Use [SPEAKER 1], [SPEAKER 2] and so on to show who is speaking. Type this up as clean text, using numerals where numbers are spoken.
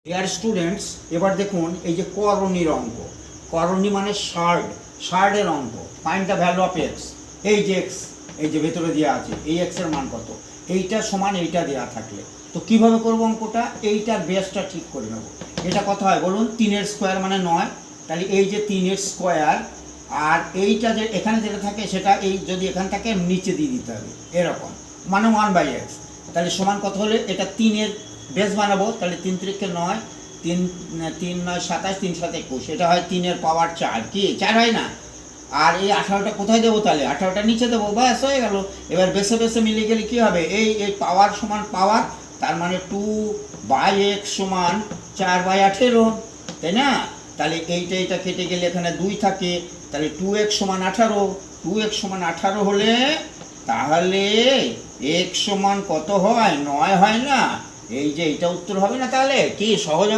[SPEAKER 1] Dear students, এবার দেখুন এই যে করণীর অঙ্ক। করণী মানে শার্ডের অঙ্ক। Find the value of x. এই যে এক্স, এই যে ভেতরে দেওয়া আছে, এই এক্সের মান কত, এইটা সমান এইটা দেওয়া থাকলে তো কিভাবে করব অঙ্কটা? এইটার বেসটা ঠিক করে নেব। এটা কত হয় বলুন? 3 স্কোয়ার মানে 9। তাহলে এই যে 3 স্কোয়ার, আর এইটা যে এখানে যেটা থাকে সেটা এই যদি এখান থেকে নিচে দিয়ে দিতে হবে এরকম, মানে 1/x। তাহলে সমান কত হলে এটা 3 বেস বানাবো। তাহলে 3 3 9, 3 3 9 27, 3 7 21, এটা হয় 3 পাওয়ার 4। কি 4 হয় না? আর এই 18টা কোথায় দেবো? তাহলে 18টা নিচে দেবো, ব্যাস হয়ে গেল। এবার বেসে বেসে মিলে গেলে কী হবে? এই এই পাওয়ার সমান পাওয়ার, তার মানে 2/x সমান 4/18, তাই না? তাহলে এইটা কেটে গেলে এখানে 2 থাকে, তাহলে 2x সমান 18। 2x সমান 18 হলে তাহলে x সমান কত হয়? 9 হয় না? এই যে এইটা উত্তর হবে না? তাহলে কি সহজ?